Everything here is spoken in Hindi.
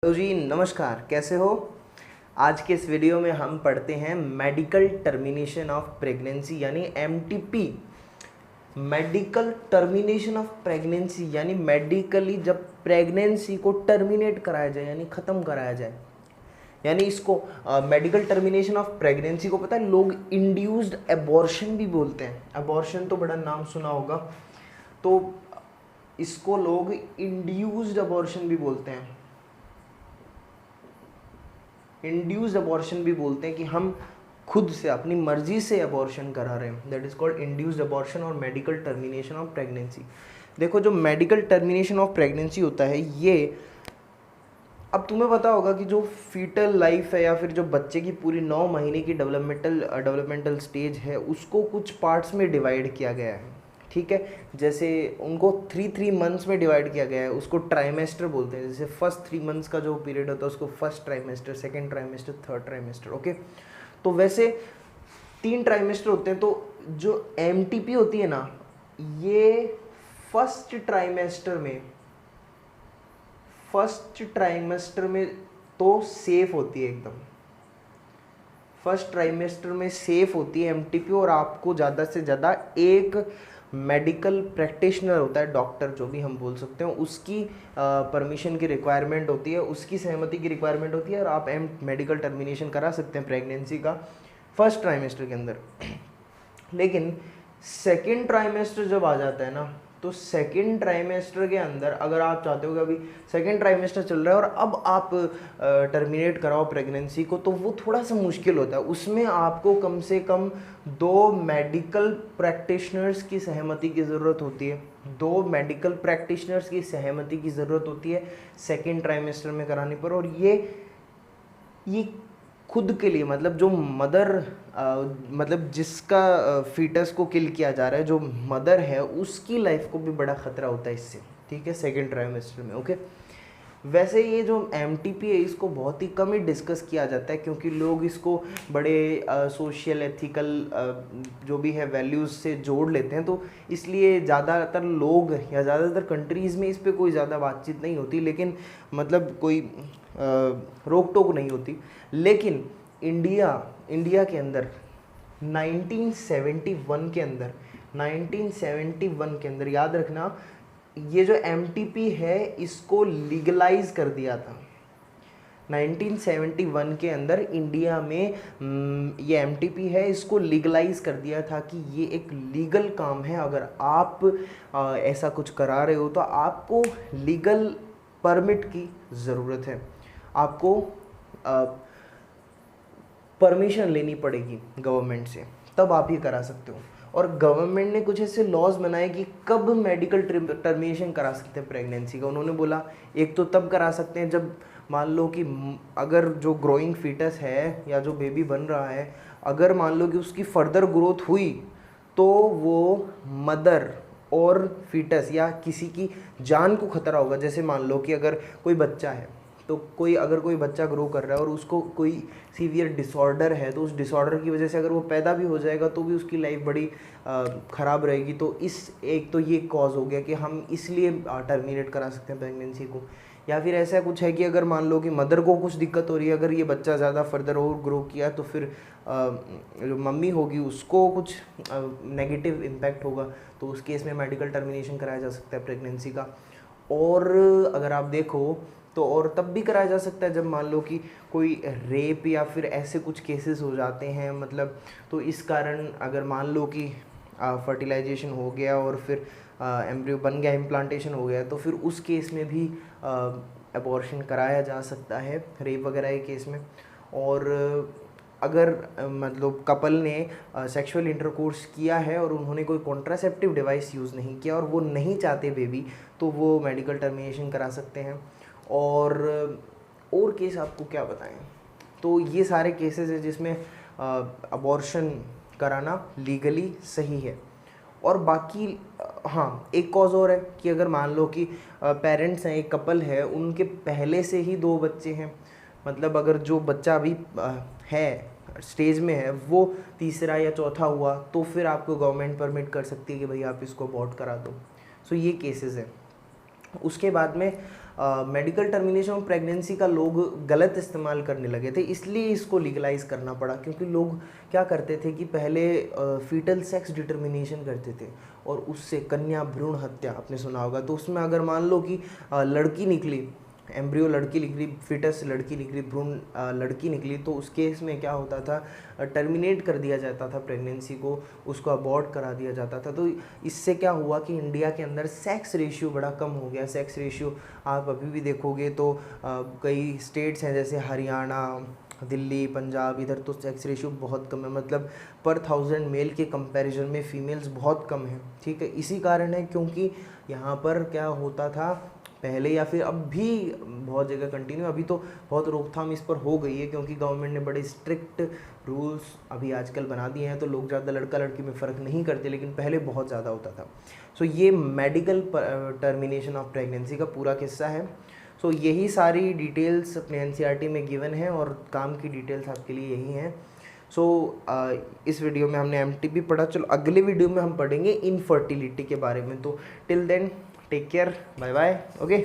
हेलो जी, नमस्कार। कैसे हो? आज के इस वीडियो में हम पढ़ते हैं मेडिकल टर्मिनेशन ऑफ प्रेगनेंसी यानी MTP. Medical termination of pregnancy यानी मेडिकली जब प्रेगनेंसी को टर्मिनेट कराया जाए यानी ख़त्म कराया जाए, यानी इसको मेडिकल टर्मिनेशन ऑफ प्रेगनेंसी को पता है लोग इंड्यूस्ड एबॉर्शन भी बोलते हैं। एबॉर्शन तो बड़ा नाम सुना होगा, तो इसको लोग इंड्यूस्ड एबॉर्शन भी बोलते हैं। इंड्यूस्ड अबॉर्शन भी बोलते हैं कि हम खुद से अपनी मर्जी से अबॉर्शन करा रहे हैं, that is called induced abortion और मेडिकल टर्मिनेशन ऑफ प्रेगनेंसी। देखो, जो मेडिकल टर्मिनेशन ऑफ प्रेगनेंसी होता है ये, अब तुम्हें पता होगा कि जो फीटल लाइफ है या फिर जो बच्चे की पूरी 9 महीने की डेवलपमेंटल स्टेज है उसको कुछ पार्ट्स में डिवाइड किया गया है। ठीक है, जैसे उनको 3 मंथ्स में डिवाइड किया गया है, उसको ट्राइमेस्टर बोलते हैं। जैसे फर्स्ट 3 मंथ्स का जो पीरियड होता है उसको first trimester, second trimester, third trimester. Okay, तो वैसे 3 ट्राइमेस्टर होते हैं। तो जो एमटीपी होती है ना, ये फर्स्ट ट्राइमेस्टर में तो सेफ होती है एकदम। फर्स्ट ट्राइमेस्टर में सेफ होती है एमटीपी, और आपको ज़्यादा से ज़्यादा एक मेडिकल प्रैक्टिशनर होता है, डॉक्टर जो भी हम बोल सकते हैं, उसकी परमिशन की रिक्वायरमेंट होती है, उसकी सहमति की रिक्वायरमेंट होती है, और आप मेडिकल टर्मिनेशन करा सकते हैं प्रेगनेंसी का फर्स्ट ट्राइमेस्टर के अंदर। लेकिन सेकेंड ट्राइमेस्टर जब आ जाता है ना, तो सेकेंड ट्राइमेस्टर के अंदर अगर आप चाहते हो कि अभी सेकेंड ट्राइमेस्टर चल रहा है और अब आप टर्मिनेट कराओ प्रेगनेंसी को, तो वो थोड़ा सा मुश्किल होता है। उसमें आपको कम से कम 2 मेडिकल प्रैक्टिशनर्स की सहमति की ज़रूरत होती है। 2 मेडिकल प्रैक्टिशनर्स की सहमति की ज़रूरत होती है सेकेंड ट्राइमेस्टर में कराने पर। और ये खुद के लिए, मतलब जो मदर मतलब जिसका फीटस को किल किया जा रहा है, जो मदर है, उसकी लाइफ को भी बड़ा ख़तरा होता है इससे। ठीक है, सेकेंड ट्राइमेस्टर में। ओके, वैसे ये जो एमटीपी है इसको बहुत ही कम ही डिस्कस किया जाता है, क्योंकि लोग इसको बड़े सोशल एथिकल जो भी है वैल्यूज़ से जोड़ लेते हैं, तो इसलिए ज़्यादातर लोग या ज़्यादातर कंट्रीज़ में इस पे कोई ज़्यादा बातचीत नहीं होती, लेकिन मतलब कोई रोक टोक नहीं होती। लेकिन इंडिया के अंदर 1971 के अंदर याद रखना, ये जो एमटीपी है इसको लीगलाइज कर दिया था 1971 के अंदर। इंडिया में ये एमटीपी है, इसको लीगलाइज कर दिया था कि ये एक लीगल काम है। अगर आप ऐसा कुछ करा रहे हो तो आपको लीगल परमिट की ज़रूरत है, आपको परमिशन लेनी पड़ेगी गवर्नमेंट से, तब आप ये करा सकते हो। और गवर्नमेंट ने कुछ ऐसे लॉज बनाए कि कब मेडिकल टर्मिनेशन करा सकते हैं प्रेगनेंसी का। उन्होंने बोला एक तो तब करा सकते हैं जब मान लो कि अगर जो ग्रोइंग फीटस है या जो बेबी बन रहा है, अगर मान लो कि उसकी फर्दर ग्रोथ हुई तो वो मदर और फीटस या किसी की जान को खतरा होगा। जैसे मान लो कि अगर कोई बच्चा है, तो अगर कोई बच्चा ग्रो कर रहा है और उसको कोई सीवियर डिसऑर्डर है, तो उस डिसऑर्डर की वजह से अगर वो पैदा भी हो जाएगा तो भी उसकी लाइफ बड़ी ख़राब रहेगी। तो तो ये कॉज हो गया कि हम इसलिए टर्मिनेट करा सकते हैं प्रेगनेंसी को। या फिर ऐसा कुछ है कि अगर मान लो कि मदर को कुछ दिक्कत हो रही है, अगर ये बच्चा ज़्यादा फर्दर और ग्रो किया तो फिर जो मम्मी होगी उसको कुछ नेगेटिव इम्पैक्ट होगा, तो उस केस में मेडिकल टर्मिनेशन कराया जा सकता है प्रेगनेंसी का। और अगर आप देखो तो और तब भी कराया जा सकता है जब मान लो कि कोई रेप या फिर ऐसे कुछ केसेस हो जाते हैं, मतलब तो इस कारण अगर मान लो कि फर्टिलाइजेशन हो गया और फिर एम्ब्रियो बन गया, इम्प्लांटेशन हो गया, तो फिर उस केस में भी अबॉर्शन कराया जा सकता है रेप वगैरह के केस में। और अगर मतलब कपल ने सेक्सुअल इंटरकोर्स किया है और उन्होंने कोई कॉन्ट्रासेप्टिव डिवाइस यूज़ नहीं किया और वो नहीं चाहते बेबी, तो वो मेडिकल टर्मिनेशन करा सकते हैं। और केस आपको क्या बताएं, तो ये सारे केसेस हैं जिसमें अबॉर्शन कराना लीगली सही है। और बाकी हाँ, एक कॉज और है कि अगर मान लो कि पेरेंट्स हैं, एक कपल है, उनके पहले से ही 2 बच्चे हैं, मतलब अगर जो बच्चा अभी है स्टेज में है वो तीसरा या चौथा हुआ, तो फिर आपको गवर्नमेंट परमिट कर सकती है कि भाई आप इसको अबॉर्ट करा दो। सो ये केसेस हैं। उसके बाद में मेडिकल टर्मिनेशन ऑफ प्रेगनेंसी का लोग गलत इस्तेमाल करने लगे थे, इसलिए इसको लीगलाइज करना पड़ा। क्योंकि लोग क्या करते थे कि पहले फीटल सेक्स डिटर्मिनेशन करते थे और उससे कन्या भ्रूण हत्या आपने सुना होगा। तो उसमें अगर मान लो कि लड़की निकली, एम्ब्रियो लड़की निकली, फिटस लड़की निकली, भ्रूण लड़की निकली, तो उस केस में क्या होता था, टर्मिनेट कर दिया जाता था प्रेगनेंसी को, उसको अबॉर्ट करा दिया जाता था। तो इससे क्या हुआ कि इंडिया के अंदर सेक्स रेशियो बड़ा कम हो गया। सेक्स रेशियो आप अभी भी देखोगे तो कई स्टेट्स हैं जैसे हरियाणा, दिल्ली, पंजाब, इधर तो सेक्स रेशियो बहुत कम है, मतलब पर 1000 मेल के कंपैरिजन में फीमेल्स बहुत कम है। ठीक है, इसी कारण है क्योंकि यहाँ पर क्या होता था पहले, या फिर अब भी बहुत जगह कंटिन्यू, अभी तो बहुत रोकथाम इस पर हो गई है क्योंकि गवर्नमेंट ने बड़े स्ट्रिक्ट रूल्स अभी आजकल बना दिए हैं, तो लोग ज़्यादा लड़का लड़की में फ़र्क नहीं करते, लेकिन पहले बहुत ज़्यादा होता था। सो ये मेडिकल टर्मिनेशन ऑफ प्रेगनेंसी का पूरा किस्सा है। सो यही सारी डिटेल्स अपने एनसीईआरटी में गिवन है और काम की डिटेल्स आपके लिए यही हैं। सो इस वीडियो में हमने एमटीपी पढ़ा। चलो अगले वीडियो में हम पढ़ेंगे इनफर्टिलिटी के बारे में। तो till then take care, bye bye, okay.